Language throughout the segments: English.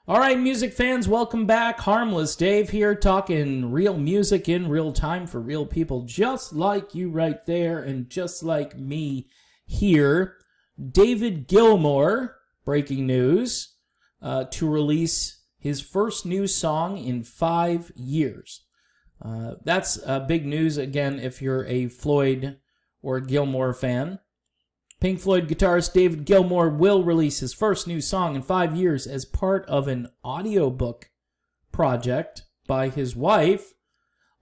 All right, music fans, welcome back. Harmless Dave here, talking real music in real time for real people, just like you right there and just like me here. David Gilmour, breaking news, to release his first new song in 5 years. That's big news, again, if you're a Floyd or Gilmour fan. Pink Floyd guitarist David Gilmour will release his first new song in 5 years as part of an audiobook project by his wife,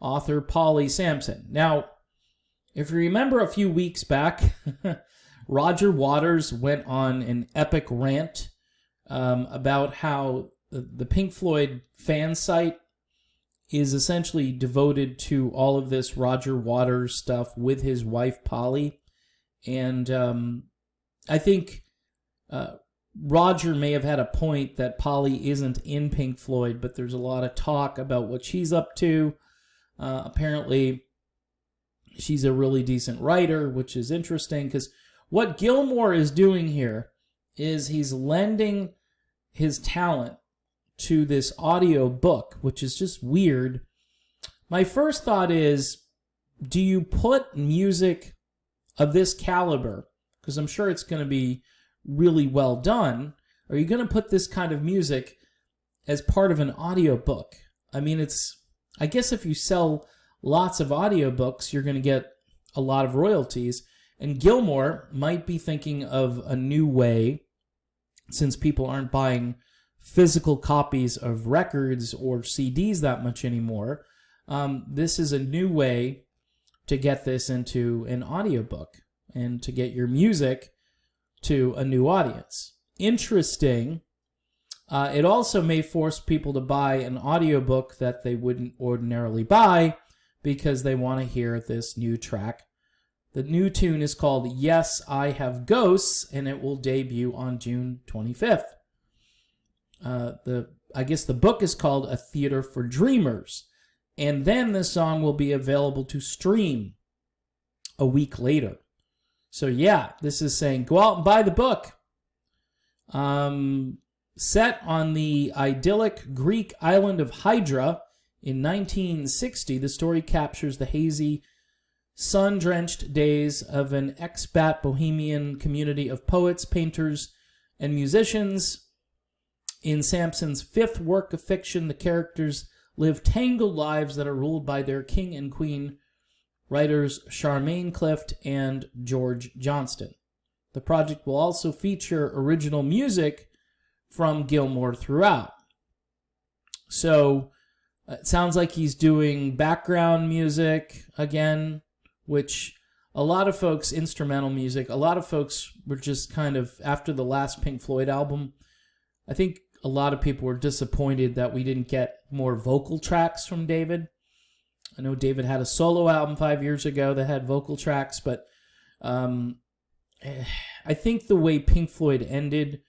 author Polly Sampson. Now, if you remember a few weeks back, Roger Waters went on an epic rant about how the Pink Floyd fan site is essentially devoted to all of this Roger Waters stuff with his wife Polly. And I think Roger may have had a point that Polly isn't in Pink Floyd, but there's a lot of talk about what she's up to. Apparently, she's a really decent writer, which is interesting, because what Gilmour is doing here is he's lending his talent to this audio book, which is just weird. My first thought is, do you put music of this caliber, because I'm sure it's going to be really well done, are you going to put this kind of music as part of an audiobook? I mean, I guess if you sell lots of audiobooks, you're going to get a lot of royalties. And Gilmour might be thinking of a new way, since people aren't buying physical copies of records or CDs that much anymore. This is a new way to get this into an audiobook and to get your music to a new audience. Interesting. It also may force people to buy an audiobook that they wouldn't ordinarily buy because they want to hear this new track. The new tune is called Yes, I Have Ghosts, and it will debut on June 25th. I guess the book is called A Theater for Dreamers. And then the song will be available to stream a week later. So yeah, this is saying go out and buy the book. Set on the idyllic Greek island of Hydra in 1960, the story captures the hazy, sun-drenched days of an expat bohemian community of poets, painters, and musicians. In Sampson's fifth work of fiction, the characters live tangled lives that are ruled by their king and queen, writers Charmaine Clift and George Johnston. The project will also feature original music from Gilmour throughout. So it sounds like he's doing background music again, which a lot of folks, instrumental music, a lot of folks were just kind of, after the last Pink Floyd album, I think a lot of people were disappointed that we didn't get more vocal tracks from David. I know David had a solo album 5 years ago that had vocal tracks, but I think the way Pink Floyd ended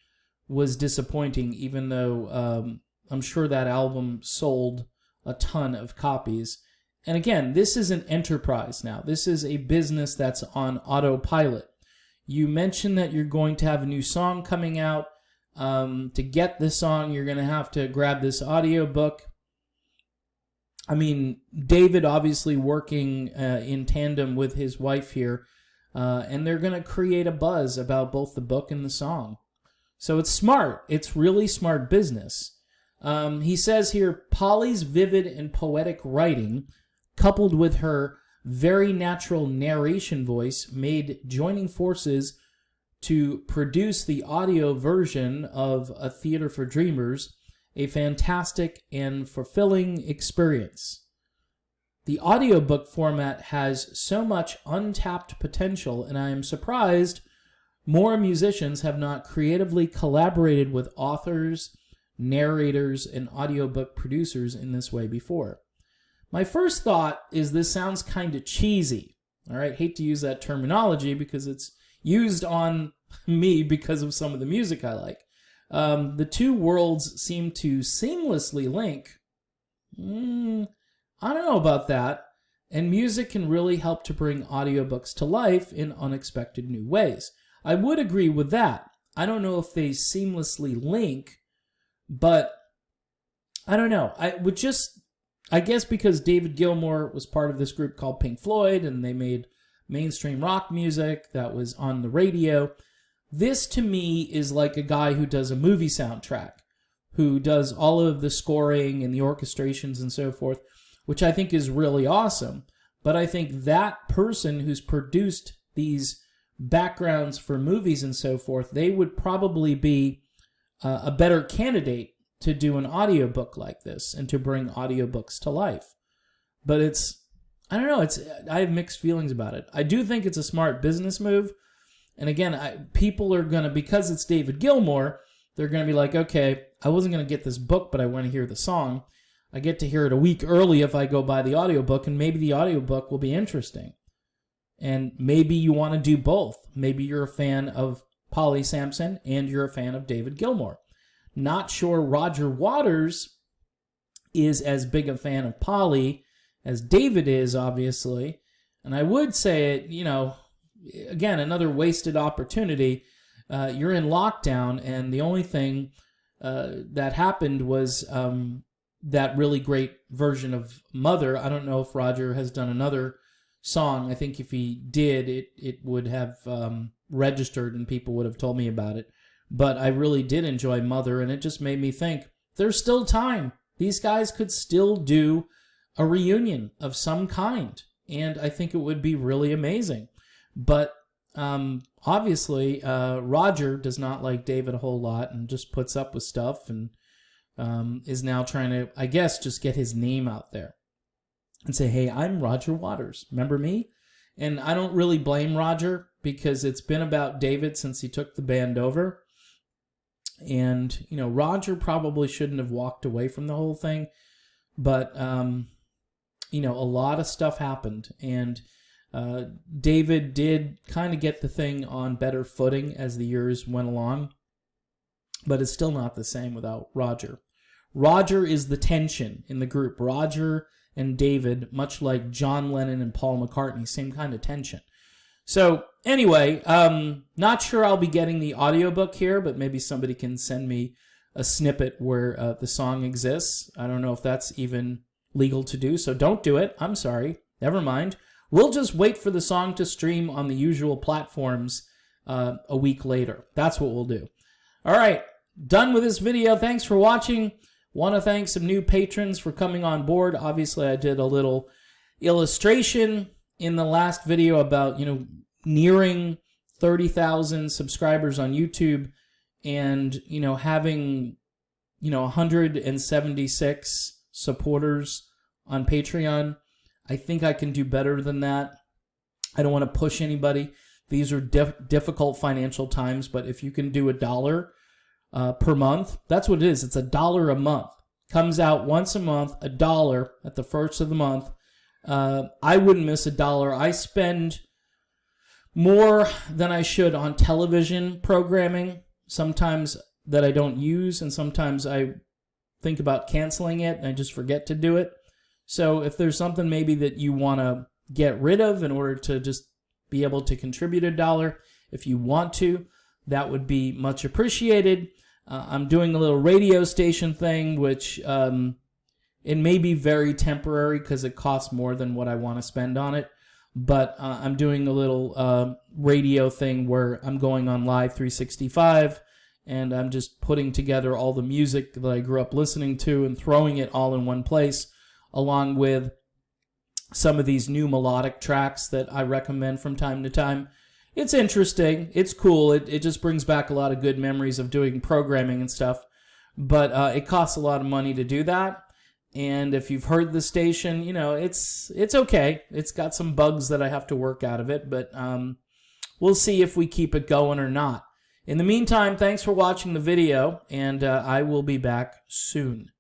was disappointing, even though I'm sure that album sold a ton of copies. And again, this is an enterprise now. This is a business that's on autopilot. You mentioned that you're going to have a new song coming out. To get this song, you're going to have to grab this audiobook. I mean, David obviously working in tandem with his wife here, and they're going to create a buzz about both the book and the song. So it's smart. It's really smart business. He says here, Polly's vivid and poetic writing, coupled with her very natural narration voice, made joining forces to produce the audio version of A Theater for Dreamers a fantastic and fulfilling experience. The audiobook format has so much untapped potential, and I am surprised more musicians have not creatively collaborated with authors, narrators, and audiobook producers in this way before. My first thought is this sounds kind of cheesy. All right, hate to use that terminology because it's used on me because of some of the music I like. The two worlds seem to seamlessly link. I don't know about that. And music can really help to bring audiobooks to life in unexpected new ways. I would agree with that. I don't know if they seamlessly link, but I don't know. I guess because David Gilmour was part of this group called Pink Floyd, and they made mainstream rock music that was on the radio. This, to me, is like a guy who does a movie soundtrack, who does all of the scoring and the orchestrations and so forth, which I think is really awesome. But I think that person who's produced these backgrounds for movies and so forth, they would probably be a better candidate to do an audiobook like this and to bring audiobooks to life. But I don't know, I have mixed feelings about it. I do think it's a smart business move. And again, people are going to, because it's David Gilmour, they're going to be like, okay, I wasn't going to get this book, but I want to hear the song. I get to hear it a week early if I go buy the audiobook, and maybe the audiobook will be interesting. And maybe you want to do both. Maybe you're a fan of Polly Sampson and you're a fan of David Gilmour. Not sure Roger Waters is as big a fan of Polly as David is, obviously. And I would say it, again, another wasted opportunity. You're in lockdown, and the only thing that happened was that really great version of Mother. I don't know if Roger has done another song. I think if he did, it would have registered and people would have told me about it. But I really did enjoy Mother, and it just made me think, there's still time. These guys could still do a reunion of some kind, and I think it would be really amazing. But obviously, Roger does not like David a whole lot and just puts up with stuff and is now trying to, I guess, just get his name out there and say, hey, I'm Roger Waters. Remember me? And I don't really blame Roger, because it's been about David since he took the band over. And, Roger probably shouldn't have walked away from the whole thing. But, a lot of stuff happened. And David did kind of get the thing on better footing as the years went along. But it's still not the same without Roger. Roger is the tension in the group. Roger and David, much like John Lennon and Paul McCartney, same kind of tension. So anyway, not sure I'll be getting the audiobook here, but maybe somebody can send me a snippet where the song exists. I don't know if that's even legal to do, so don't do it. I'm sorry. Never mind. We'll just wait for the song to stream on the usual platforms a week later. That's what we'll do. All right, done with this video. Thanks for watching. Want to thank some new patrons for coming on board. Obviously, I did a little illustration in the last video about, nearing 30,000 subscribers on YouTube and, having, 176 supporters on Patreon. I think I can do better than that. I don't want to push anybody. These are difficult financial times, but if you can do $1 per month, that's what it is. It's $1 a month. Comes out once a month, $1 at the first of the month. I wouldn't miss $1. I spend more than I should on television programming, sometimes that I don't use, and sometimes I think about canceling it and I just forget to do it. So if there's something maybe that you want to get rid of in order to just be able to contribute $1, if you want to, that would be much appreciated. I'm doing a little radio station thing, which it may be very temporary because it costs more than what I want to spend on it. But I'm doing a little radio thing where I'm going on Live 365, and I'm just putting together all the music that I grew up listening to and throwing it all in one place, along with some of these new melodic tracks that I recommend from time to time. It's interesting. It's cool. It just brings back a lot of good memories of doing programming and stuff. But it costs a lot of money to do that. And if you've heard the station, it's okay. It's got some bugs that I have to work out of it. But we'll see if we keep it going or not. In the meantime, thanks for watching the video. And I will be back soon.